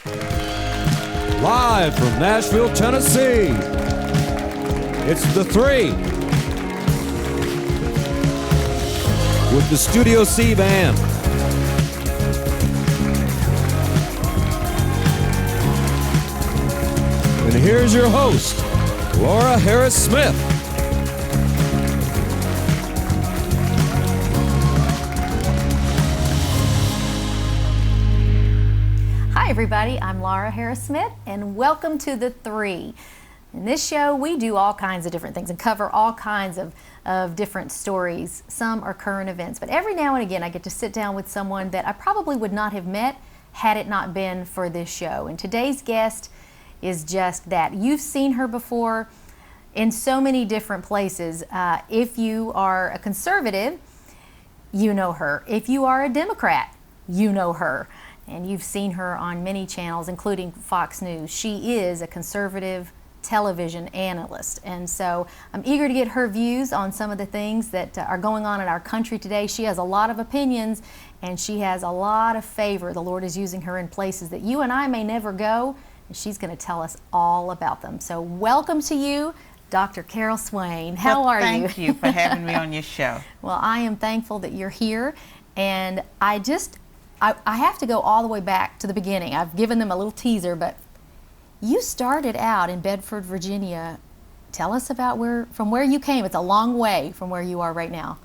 Live from Nashville, Tennessee, it's theTHREE with the Studio C Band. And here's your host, Laura Harris-Smith. Hi everybody, I'm Laura Harris-Smith and welcome to theTHREE. In this show we do all kinds of different things and cover all kinds of different stories. Some are current events, but every now and again I get to sit down with someone that I probably would not have met had it not been for this show. And today's guest is just that. You've seen her before in so many different places. If you are a conservative, you know her. If you are a Democrat, you know her. And you've seen her on many channels, including Fox News. She is a conservative television analyst. And so I'm eager to get her views on some of the things that are going on in our country today. She has a lot of opinions and she has a lot of favor. The Lord is using her in places that you and I may never go. And she's going to tell us all about them. So welcome to you, Dr. Carol Swain. How are you? Thank you for having me on your show. Well, I am thankful that you're here. And I have to go all the way back to the beginning. I've given them a little teaser, but you started out in Bedford, Virginia. Tell us about from where you came. It's a long way from where you are right now.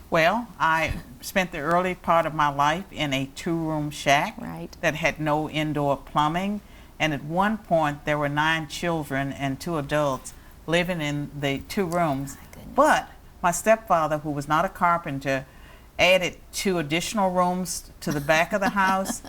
Well, I spent the early part of my life in a two-room shack that had no indoor plumbing. And at one point, there were 9 children and 2 adults living in the 2 rooms. But my stepfather, who was not a carpenter, added 2 additional rooms to the back of the house.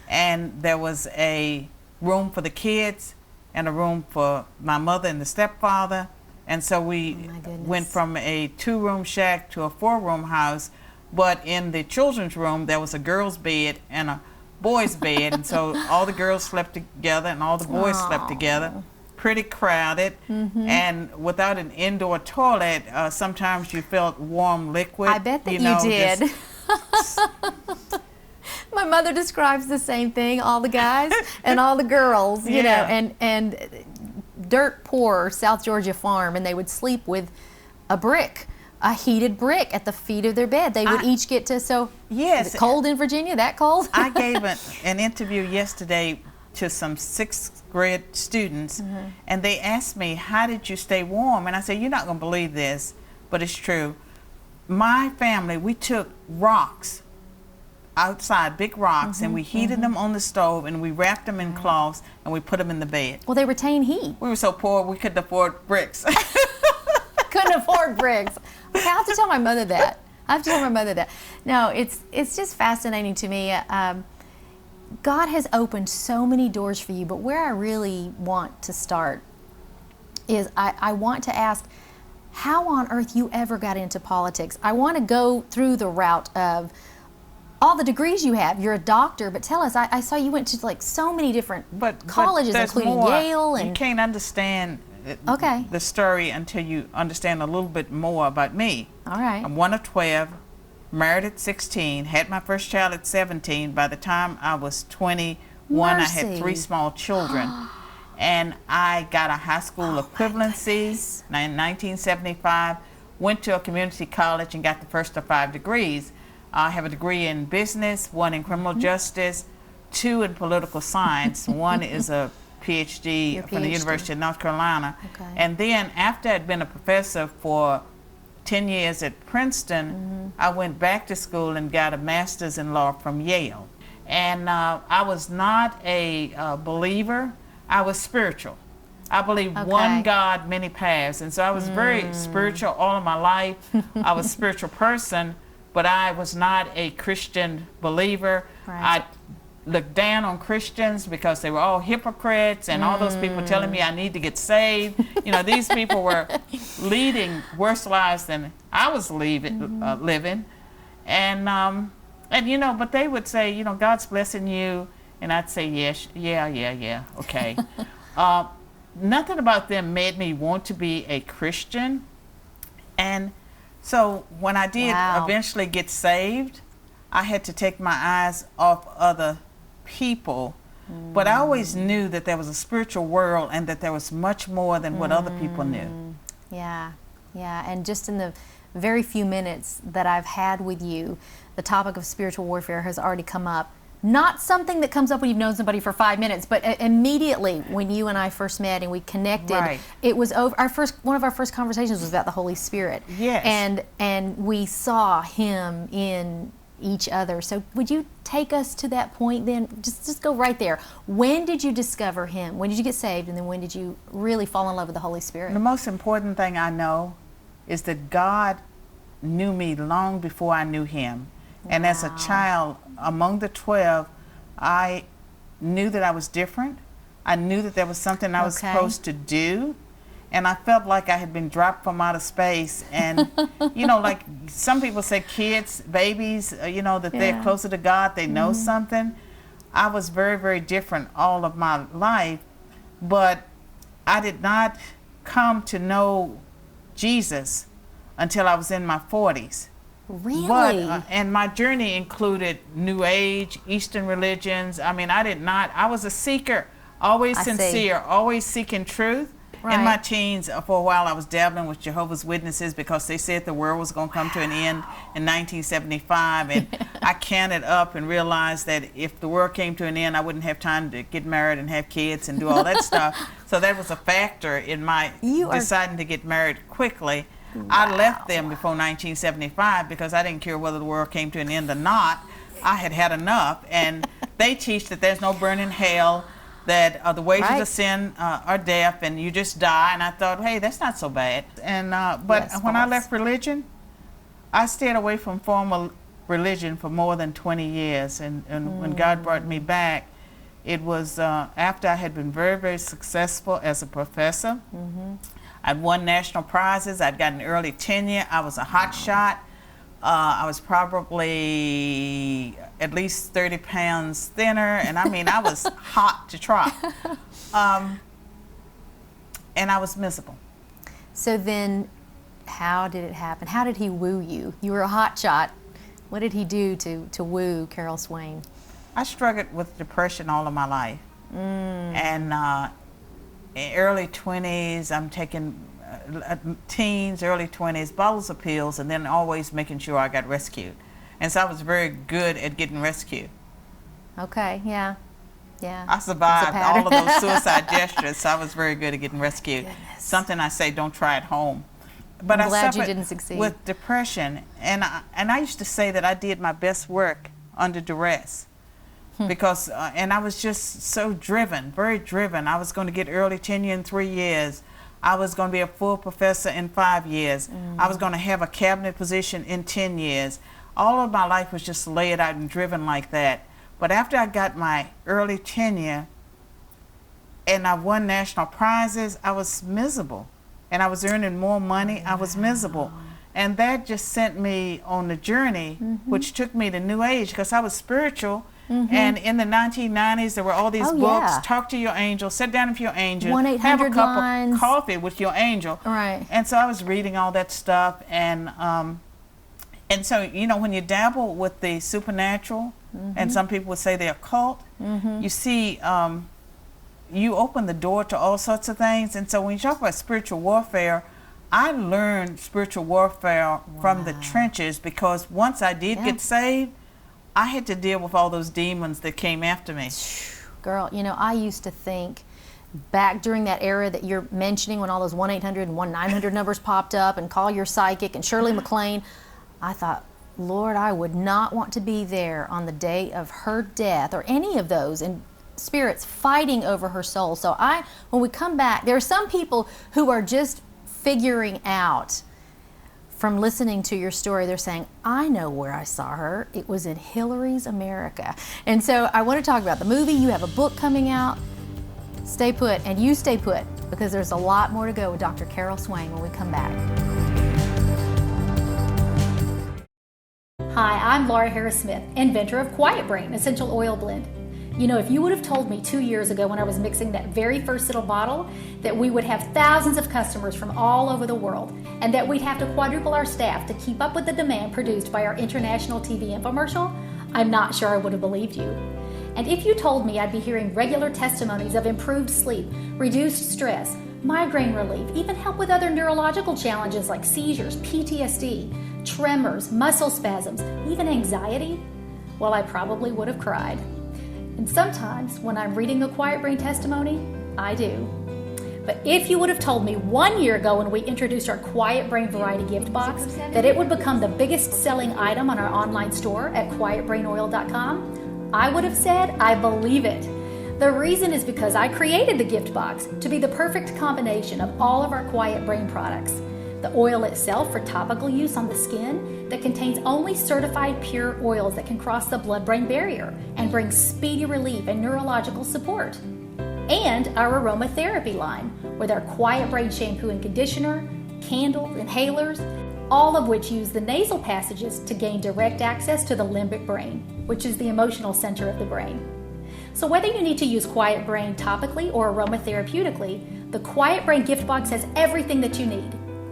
And there was a room for the kids and a room for my mother and the stepfather. And so we went from a 2-room shack to a 4-room house. But in the children's room, there was a girl's bed and a boys' bed, and so all the girls slept together and all the boys slept together. Pretty crowded, and without an indoor toilet, sometimes you felt warm liquid. I bet that you did. My mother describes the same thing, all the guys and all the girls, you know, and dirt poor South Georgia farm, and they would sleep with a heated brick at the feet of their bed. They would each get to, so yes, is it cold in Virginia, that cold? I gave an interview yesterday to some 6th grade students, and they asked me, how did you stay warm? And I said, you're not going to believe this, but it's true. My family, we took rocks outside, big rocks, and we heated them on the stove, and we wrapped them in cloths, and we put them in the bed. Well, they retain heat. We were so poor, we couldn't afford bricks. Couldn't afford bricks. Okay, I have to tell my mother that. No, it's just fascinating to me. God has opened so many doors for you, but where I really want to start is I want to ask how on earth you ever got into politics. I want to go through the route of all the degrees you have. You're a doctor, but tell us, I saw you went to like so many different colleges, including Yale. And you can't understand the story until you understand a little bit more about me. All right. I'm one of 12, married at 16, had my first child at 17. By the time I was 21, I had 3 small children. And I got a high school equivalency in 1975, went to a community college and got the first of 5 degrees. I have a degree in business, 1 in criminal justice, 2 in political science. 1 is a PhD from the University of North Carolina. And then after I'd been a professor for 10 years at Princeton, I went back to school and got a master's in law from Yale. And I was not a believer, I was spiritual. I believe one God, many paths. And so I was very spiritual all of my life. I was a spiritual person, but I was not a Christian believer. I looked down on Christians because they were all hypocrites and all those people telling me I need to get saved. You know, these people were leading worse lives than I was living. And you know, but they would say, you know, God's blessing you. And I'd say, yes, yeah, okay. Nothing about them made me want to be a Christian. And so when I did eventually get saved, I had to take my eyes off other people But I always knew that there was a spiritual world and that there was much more than what other people knew. Yeah, yeah. And just in the very few minutes that I've had with you, the topic of spiritual warfare has already come up. Not something that comes up when you've known somebody for 5 minutes, but immediately when you and I first met and we connected, Right. it was over. One of our first conversations was about the Holy Spirit. Yes. And we saw Him in each other. So would you take us to that point then? Just go right there. When did you discover Him? When did you get saved? And then when did you really fall in love with the Holy Spirit? The most important thing I know is that God knew me long before I knew Him. And as a child, among the 12, I knew that I was different. I knew that there was something I was supposed to do. And I felt like I had been dropped from outer space. And, you know, like some people say kids, babies, you know, that they're closer to God, they know something. I was very, very different all of my life. But I did not come to know Jesus until I was in my 40s. Really? But, and my journey included New Age, Eastern religions. I mean, I was a seeker, always sincere, always seeking truth. Right. In my teens, for a while, I was dabbling with Jehovah's Witnesses because they said the world was going to come to an end in 1975. And I counted up and realized that if the world came to an end, I wouldn't have time to get married and have kids and do all that stuff. So that was a factor in my deciding to get married quickly. I left them before 1975 because I didn't care whether the world came to an end or not. I had had enough. And they teach that there's no burning hell, that the wages of sin are death, and you just die. And I thought, hey, that's not so bad. And but when I left religion, I stayed away from formal religion for more than 20 years. And when God brought me back, it was after I had been very, very successful as a professor. I'd won national prizes. I'd gotten early tenure. I was a hot shot. I was probably at least 30 pounds thinner, and I mean, I was hot to trot. And I was miserable. So then, how did it happen? How did He woo you? You were a hot shot. What did He do to woo Carol Swain? I struggled with depression all of my life. And in early 20s, I'm taking teens, early 20s, bottles of pills, and then always making sure I got rescued. And so I was very good at getting rescued. Okay, yeah. I survived all of those suicide gestures, so I was very good at getting rescued. Something I say, don't try at home. But I'm glad I suffered you didn't succeed. with depression, and I used to say that I did my best work under duress. Because, and I was just so driven, very driven. I was going to get early tenure in 3 years. I was going to be a full professor in 5 years. I was going to have a cabinet position in 10 years. All of my life was just laid out and driven like that. But after I got my early tenure and I won national prizes, I was miserable. And I was earning more money, I was miserable. And that just sent me on the journey, which took me to New Age, because I was spiritual. And in the 1990s, there were all these books, Talk to Your Angel, Sit Down with Your Angel, 1-800 have a cup lines. of coffee with your angel. Right. And so I was reading all that stuff. And so, you know, when you dabble with the supernatural, and some people would say the occult, you see, you open the door to all sorts of things. And so when you talk about spiritual warfare, I learned spiritual warfare from the trenches, because once I did get saved, I had to deal with all those demons that came after me. Girl, you know, I used to think back during that era that you're mentioning, when all those 1-800 and 1-900 numbers popped up, and Call Your Psychic and Shirley MacLaine, I thought, Lord, I would not want to be there on the day of her death, or any of those, and spirits fighting over her soul. So when we come back, there are some people who are just figuring out from listening to your story. They're saying, I know where I saw her. It was in Hillary's America. And so I want to talk about the movie. You have a book coming out. Stay put, and you stay put, because there's a lot more to go with Dr. Carol Swain when we come back. Hi, I'm Laura Harris-Smith, inventor of Quiet Brain Essential Oil Blend. You know, if you would have told me 2 years ago when I was mixing that very first little bottle that we would have thousands of customers from all over the world, and that we'd have to quadruple our staff to keep up with the demand produced by our international TV infomercial, I'm not sure I would have believed you. And if you told me I'd be hearing regular testimonies of improved sleep, reduced stress, migraine relief, even help with other neurological challenges like seizures, PTSD, tremors, muscle spasms, even anxiety, well, I probably would have cried. And sometimes when I'm reading a Quiet Brain testimony, I do. But if you would have told me 1 year ago when we introduced our Quiet Brain Variety Gift Box that it would become the biggest selling item on our online store at quietbrainoil.com, I would have said, I believe it. The reason is because I created the gift box to be the perfect combination of all of our Quiet Brain products. The oil itself for topical use on the skin that contains only certified pure oils that can cross the blood-brain barrier and bring speedy relief and neurological support. And our aromatherapy line with our Quiet Brain shampoo and conditioner, candles, inhalers, all of which use the nasal passages to gain direct access to the limbic brain, which is the emotional center of the brain. So whether you need to use Quiet Brain topically or aromatherapeutically, the Quiet Brain gift box has everything that you need.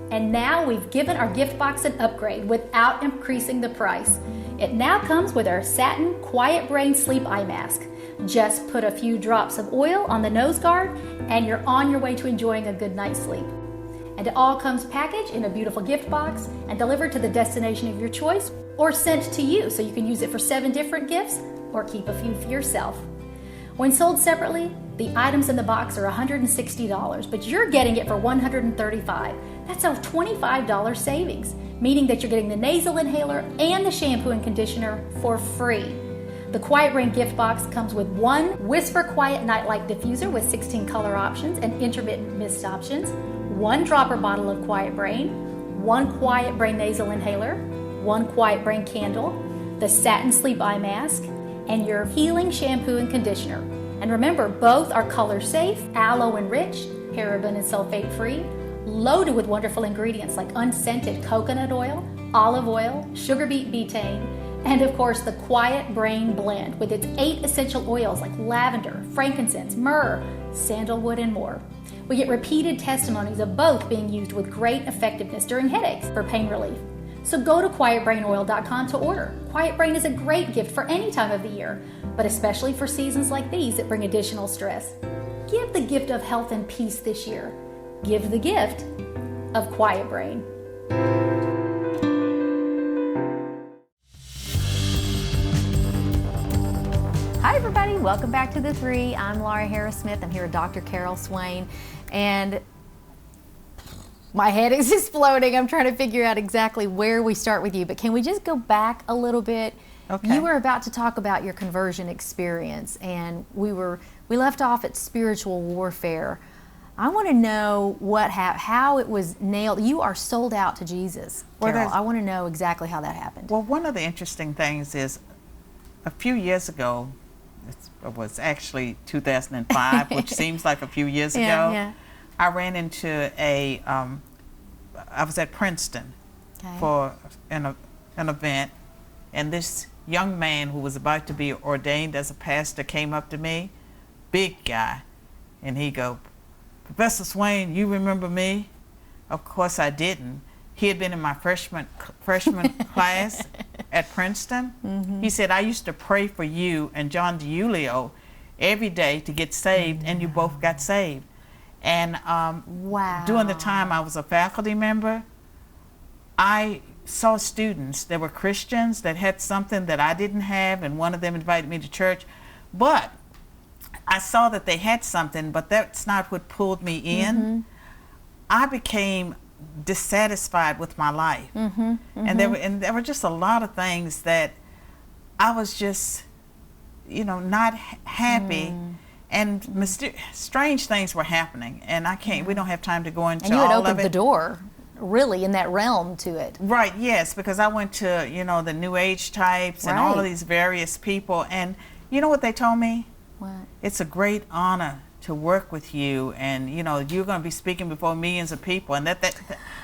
And now we've given our gift box an upgrade without increasing the price. It now comes with our satin Quiet Brain sleep eye mask. Just put a few drops of oil on the nose guard and you're on your way to enjoying a good night's sleep. And it all comes packaged in a beautiful gift box and delivered to the destination of your choice or sent to you so you can use it for 7 different gifts or keep a few for yourself. When sold separately, the items in the box are $160, but you're getting it for $135. That's a $25 savings, meaning that you're getting the nasal inhaler and the shampoo and conditioner for free. The Quiet Brain gift box comes with 1 Whisper Quiet Nightlight diffuser with 16 color options and intermittent mist options, 1 dropper bottle of Quiet Brain, 1 Quiet Brain nasal inhaler, 1 Quiet Brain candle, the satin sleep eye mask, and your healing shampoo and conditioner. And remember, both are color safe, aloe enriched, paraben and sulfate free, loaded with wonderful ingredients like unscented coconut oil, olive oil, sugar beet betaine, and of course the Quiet Brain blend with its 8 essential oils like lavender, frankincense, myrrh, sandalwood, and more. We get repeated testimonies of both being used with great effectiveness during headaches for pain relief. So go to quietbrainoil.com to order. Quiet Brain is a great gift for any time of the year, but especially for seasons like these that bring additional stress. Give the gift of health and peace this year. Give the gift of Quiet Brain. Hi everybody, welcome back to The3. I'm Laura Harris-Smith. I'm here with Dr. Carol Swain, and my head is exploding. I'm trying to figure out exactly where we start with you, but can we just go back a little bit? Okay. You were about to talk about your conversion experience, and we left off at spiritual warfare. I want to know how it was nailed. You are sold out to Jesus, Carol. I want to know exactly how that happened. Well, one of the interesting things is a few years ago, it was actually 2005, which seems like a few years ago. Yeah. I ran into I was at Princeton for an event, and this young man who was about to be ordained as a pastor came up to me, big guy, and he go, "Professor Swain, you remember me?" Of course I didn't. He had been in my freshman class at Princeton. Mm-hmm. He said, "I used to pray for you and John DiUlio every day to get saved, and you both got saved." And wow. During the time I was a faculty member, I saw students that were Christians that had something that I didn't have, and one of them invited me to church. But I saw that they had something, but that's not what pulled me in. Mm-hmm. I became dissatisfied with my life. Mm-hmm. Mm-hmm. And there were just a lot of things that I was just, not happy. And strange things were happening, and we don't have time to go into all of it. And you had opened the door, really, in that realm to it. Right, yes, because I went to, the New Age types and all of these various people, and you know what they told me? What? It's a great honor to work with you, and, you're going to be speaking before millions of people. And at that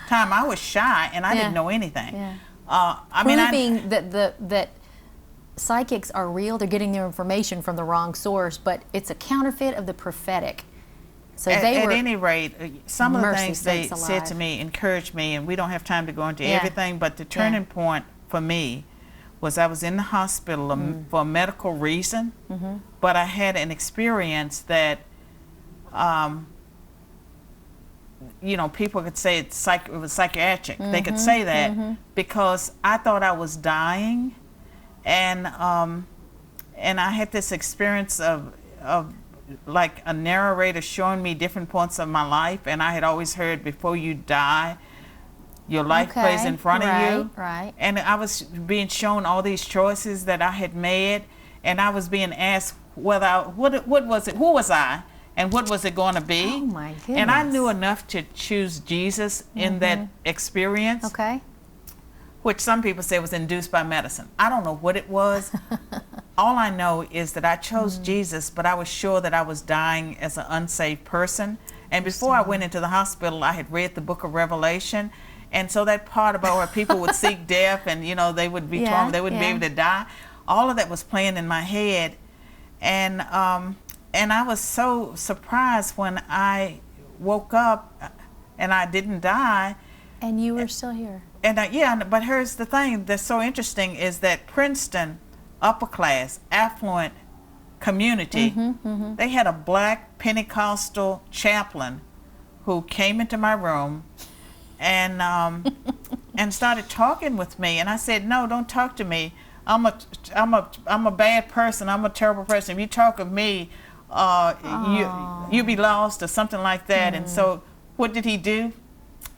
time, I was shy, and I didn't know anything. Yeah. Proving that psychics are real, they're getting their information from the wrong source, but it's a counterfeit of the prophetic. So at any rate, some of the things they said to me encouraged me, and we don't have time to go into everything, but the turning point for me was I was in the hospital for a medical reason, but I had an experience that, you know, people could say it was psychiatric. They could say that because I thought I was dying, and I had this experience of like a narrator showing me different points of my life, and I had always heard, before you die, your life plays in front of you. Right. And I was being shown all these choices that I had made, and I was being asked whether what was it, who was I, and what was it going to be. Oh my goodness. And I knew enough to choose Jesus in that experience. Okay. Which some people say was induced by medicine. I don't know what it was. All I know is that I chose Jesus, but I was sure that I was dying as an unsaved person. And before I went into the hospital, I had read the book of Revelation. And so that part about where people would seek death and, you know, they would be tormented, they wouldn't be able to die, all of that was playing in my head. And I was so surprised when I woke up and I didn't die. And you were still here. And yeah, but here's the thing that's so interesting is that Princeton, upper class, affluent community, they had a black Pentecostal chaplain who came into my room and and started talking with me. And I said, no, don't talk to me. I'm a bad person. I'm a terrible person. If you talk of me, you be lost or something like that. And so what did he do?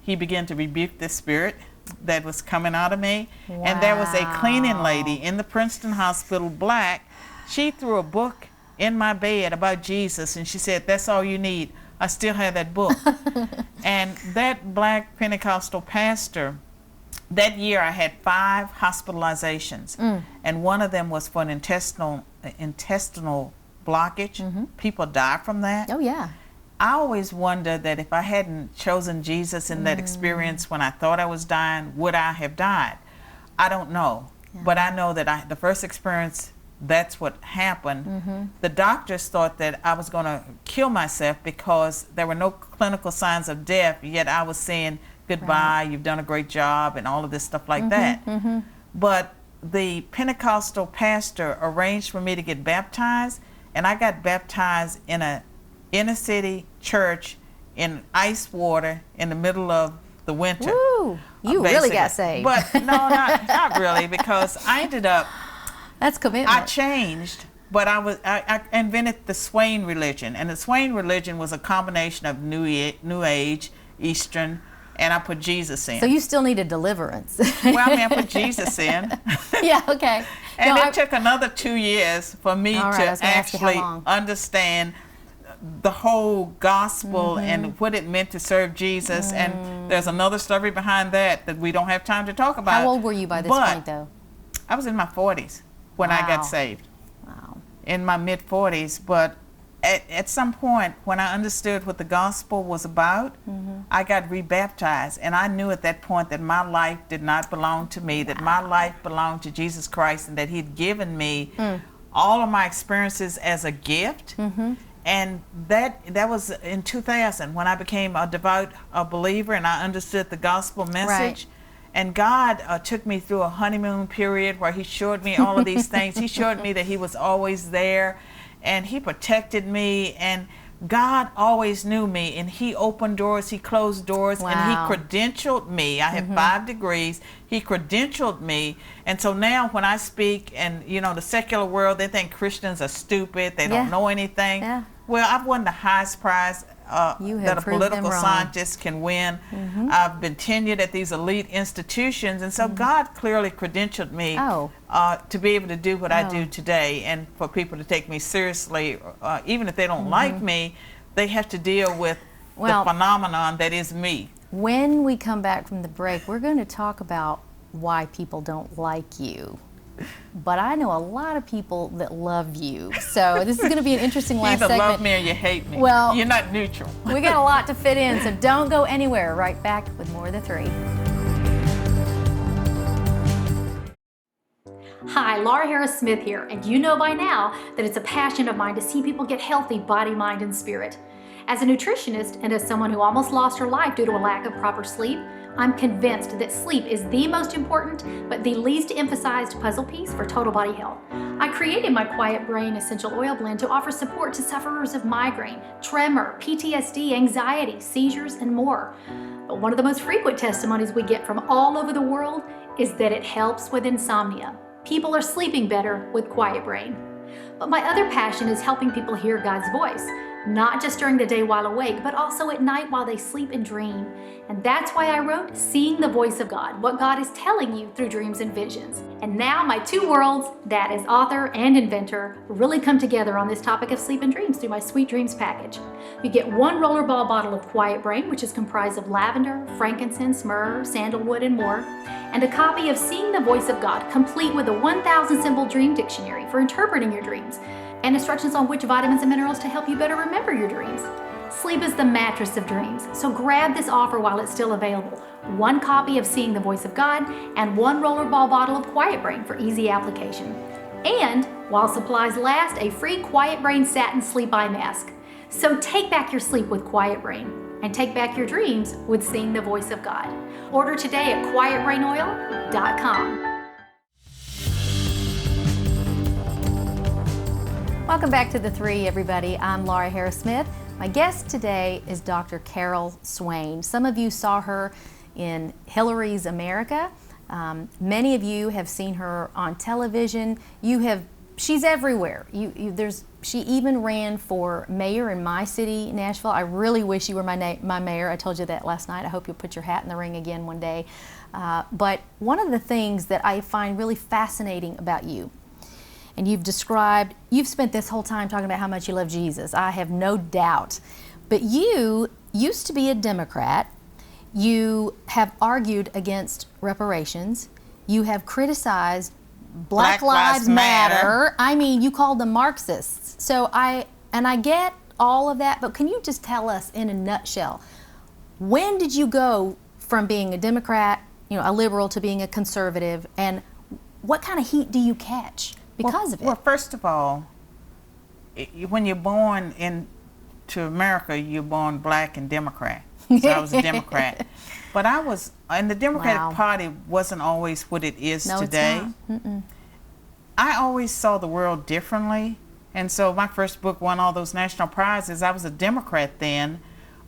He began to rebuke the spirit that was coming out of me. And there was a cleaning lady in the Princeton hospital, black. She threw a book in my bed about Jesus, and she said, that's all you need. I still have that book. And that black Pentecostal pastor, that year I had 5 hospitalizations, and one of them was for an intestinal blockage. People die from that. Oh yeah. I always wonder that if I hadn't chosen Jesus in that experience when I thought I was dying, would I have died? I don't know. But I know that the first experience, that's what happened. The doctors thought that I was going to kill myself because there were no clinical signs of death, yet I was saying, goodbye, you've done a great job, and all of this stuff like that. But the Pentecostal pastor arranged for me to get baptized, and I got baptized in a inner city church in ice water in the middle of the winter. Woo! You really got saved. But no, not really, because I ended up, that's commitment. I changed, but I invented the Swain religion, and the Swain religion was a combination of New Age, Eastern, and I put Jesus in. So you still need a deliverance. Well, I mean, I put Jesus in. Yeah, okay. And it took another 2 years for me to actually understand the whole gospel and what it meant to serve Jesus. And there's another story behind that we don't have time to talk about. How old were you by this point, though? I was in my 40s when I got saved. Wow. In my mid-40s, but at some point when I understood what the gospel was about, I got rebaptized, and I knew at that point that my life did not belong to me, that my life belonged to Jesus Christ, and that he'd given me all of my experiences as a gift. And that was in 2000 when I became a devout believer, and I understood the gospel message. And God took me through a honeymoon period where he showed me all of these things. He showed me that he was always there, and he protected me, and God always knew me, and he opened doors, he closed doors, and he credentialed me. I have 5 degrees. He credentialed me. And so now when I speak, and you know, the secular world, they think Christians are stupid, they don't know anything. Well, I've won the highest prize that a political scientist can win. I've been tenured at these elite institutions, and so God clearly credentialed me to be able to do what I do today, and for people to take me seriously. Even if they don't like me, they have to deal with the phenomenon that is me. When we come back from the break, we're going to talk about why people don't like you. But I know a lot of people that love you. So this is going to be an interesting last segment. You either love me or you hate me. Well, you're not neutral. We got a lot to fit in, so don't go anywhere. Right back with more of The Three. Hi, Laura Harris Smith here, and you know by now that it's a passion of mine to see people get healthy body, mind, and spirit. As a nutritionist and as someone who almost lost her life due to a lack of proper sleep, I'm convinced that sleep is the most important but the least emphasized puzzle piece for total body health. I created my Quiet Brain Essential Oil Blend to offer support to sufferers of migraine, tremor, PTSD, anxiety, seizures, and more. But one of the most frequent testimonies we get from all over the world is that it helps with insomnia. People are sleeping better with Quiet Brain. But my other passion is helping people hear God's voice, not just during the day while awake, but also at night while they sleep and dream. And that's why I wrote Seeing the Voice of God, what God is telling you through dreams and visions. And now my two worlds, that is author and inventor, really come together on this topic of sleep and dreams through my Sweet Dreams package. You get one rollerball bottle of Quiet Brain, which is comprised of lavender, frankincense, myrrh, sandalwood, and more, and a copy of Seeing the Voice of God, complete with a 1,000 symbol dream dictionary for interpreting your dreams, and instructions on which vitamins and minerals to help you better remember your dreams. Sleep is the mattress of dreams, so grab this offer while it's still available. One copy of Seeing the Voice of God and one rollerball bottle of Quiet Brain for easy application. And, while supplies last, a free Quiet Brain satin sleep eye mask. So take back your sleep with Quiet Brain and take back your dreams with Seeing the Voice of God. Order today at quietbrainoil.com. Welcome back to The Three, everybody. I'm Laura Harris-Smith. My guest today is Dr. Carol Swain. Some of you saw her in Hillary's America. Many of you have seen her on television. She's everywhere. She even ran for mayor in my city, Nashville. I really wish you were my mayor. I told you that last night. I hope you'll put your hat in the ring again one day. But one of the things that I find really fascinating about you, and you've spent this whole time talking about how much you love Jesus. I have no doubt. But you used to be a Democrat. You have argued against reparations. You have criticized Black Lives Matter. I mean, you called them Marxists. So I get all of that, but can you just tell us in a nutshell, when did you go from being a Democrat, a liberal, to being a conservative, and what kind of heat do you catch because of it? Well, first of all, when you're born into America, you're born black and Democrat. So I was a Democrat. But and the Democratic Party wasn't always what it is today. It's not. I always saw the world differently. And so my first book won all those national prizes. I was a Democrat then.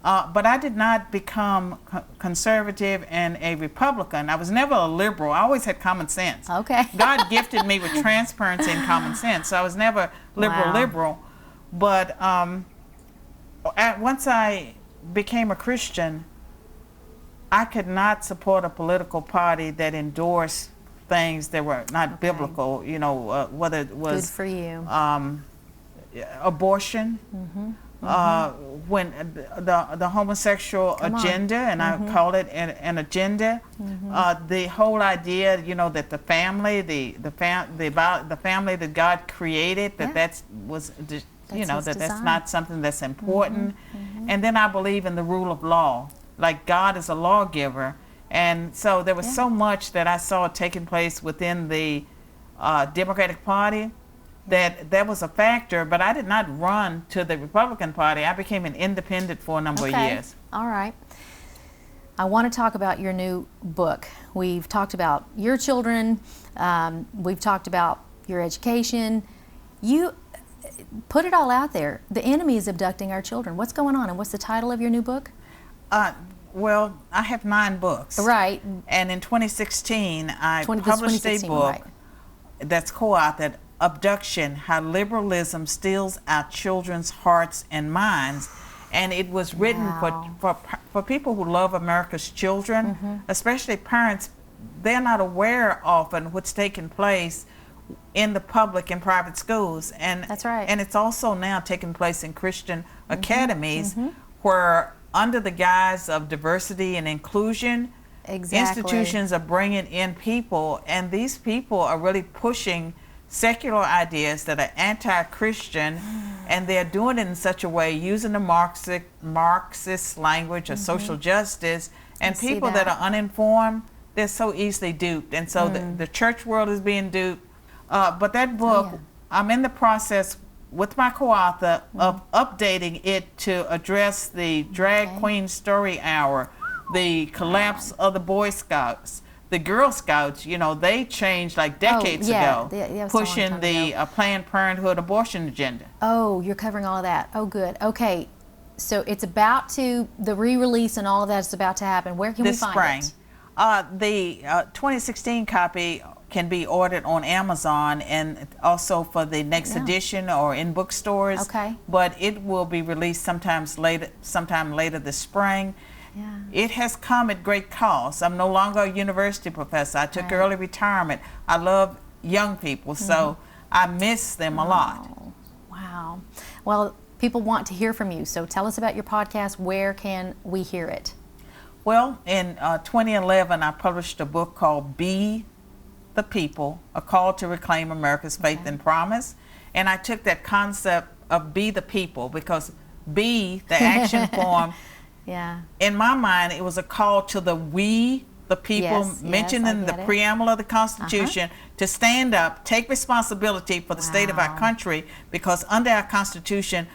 But I did not become conservative and a Republican. I was never a liberal. I always had common sense. Okay. God gifted me with transparency and common sense. So I was never liberal. But once I became a Christian, I could not support a political party that endorsed things that were not biblical, whether it was good for you. Abortion, when the homosexual agenda, and I call it an agenda, the whole idea, that the family, the family that God created, that's not something that's important. And then I believe in the rule of law, like God is a lawgiver. And so there was so much that I saw taking place within the Democratic Party that was a factor, but I did not run to the Republican Party. I became an independent for a number of years. All right. I want to talk about your new book. We've talked about your children. We've talked about your education. You put it all out there. The enemy is abducting our children. What's going on, and what's the title of your new book? Well, I have 9 books. Right. And in 2016, I published a book that's co-authored, Abduction, How Liberalism Steals Our Children's Hearts and Minds. And it was written for people who love America's children, especially parents. They're not aware often what's taking place in the public and private schools. And that's right. And it's also now taking place in Christian academies where, under the guise of diversity and inclusion, institutions are bringing in people, and these people are really pushing secular ideas that are anti-Christian, and they're doing it in such a way, using the Marxist language of social justice, and people that are uninformed, they're so easily duped. And so the church world is being duped. But that book, I'm in the process with my co-author of updating it to address the drag queen story hour, the collapse of the Boy Scouts. The Girl Scouts, you know, they changed like decades ago, pushing the Planned Parenthood abortion agenda. Oh, you're covering all of that. Oh, good. Okay, so it's about to, the re-release and all of that is about to happen. Where can we find it? The 2016 copy can be ordered on Amazon and also for the next edition or in bookstores. Okay. But it will be released sometime later this spring. Yeah. It has come at great cost. I'm no longer a university professor. I took early retirement. I love young people, so I miss them a lot. Wow. Well, people want to hear from you, so tell us about your podcast. Where can we hear it? Well, in 2011, I published a book called Be the People, A Call to Reclaim America's Faith and Promise. And I took that concept of Be the People because be, the action form, in my mind, it was a call to the we, the people, mentioned in the preamble of the Constitution, to stand up, take responsibility for the state of our country, because under our Constitution,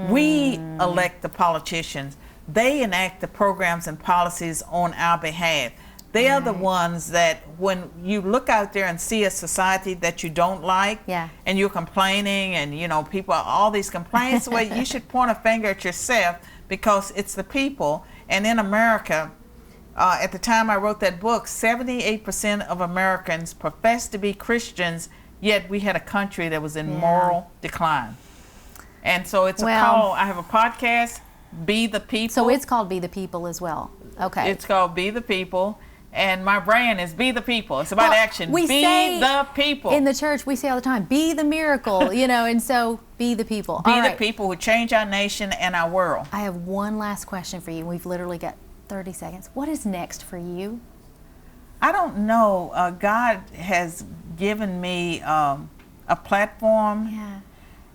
we elect the politicians. They enact the programs and policies on our behalf. They are the ones that when you look out there and see a society that you don't like, and you're complaining, and you know, people, all these complaints, well, you should point a finger at yourself, because it's the people. And in America, at the time I wrote that book, 78% of Americans professed to be Christians, yet we had a country that was in moral decline. And so it's a call. I have a podcast, Be the People. So it's called Be the People as well. Okay. It's called Be the People. And my brand is Be the People. It's about action. We be say the people. In the church, we say all the time, be the miracle, you know, and so be the people. Be the people who change our nation and our world. I have one last question for you. We've literally got 30 seconds. What is next for you? I don't know. God has given me a platform,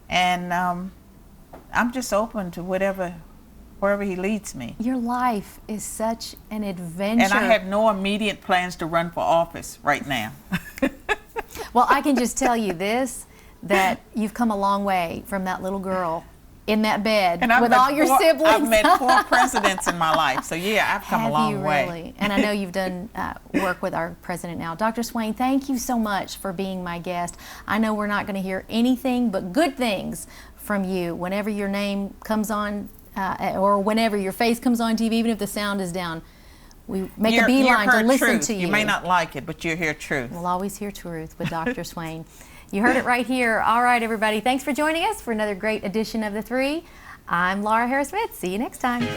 and I'm just open to wherever he leads me. Your life is such an adventure. And I have no immediate plans to run for office right now. Well, I can just tell you this, that you've come a long way from that little girl in that bed with all your siblings. I've met 4 presidents in my life, so yeah, I've come a long way. Have you really? And I know you've done work with our president now. Dr. Swain, thank you so much for being my guest. I know we're not going to hear anything but good things from you whenever your name comes on, or whenever your face comes on TV, even if the sound is down. We make a beeline to listen to you. You may not like it, but you hear truth. We'll always hear truth with Dr. Swain. You heard it right here. All right, everybody. Thanks for joining us for another great edition of The Three. I'm Laura Harris Smith. See you next time.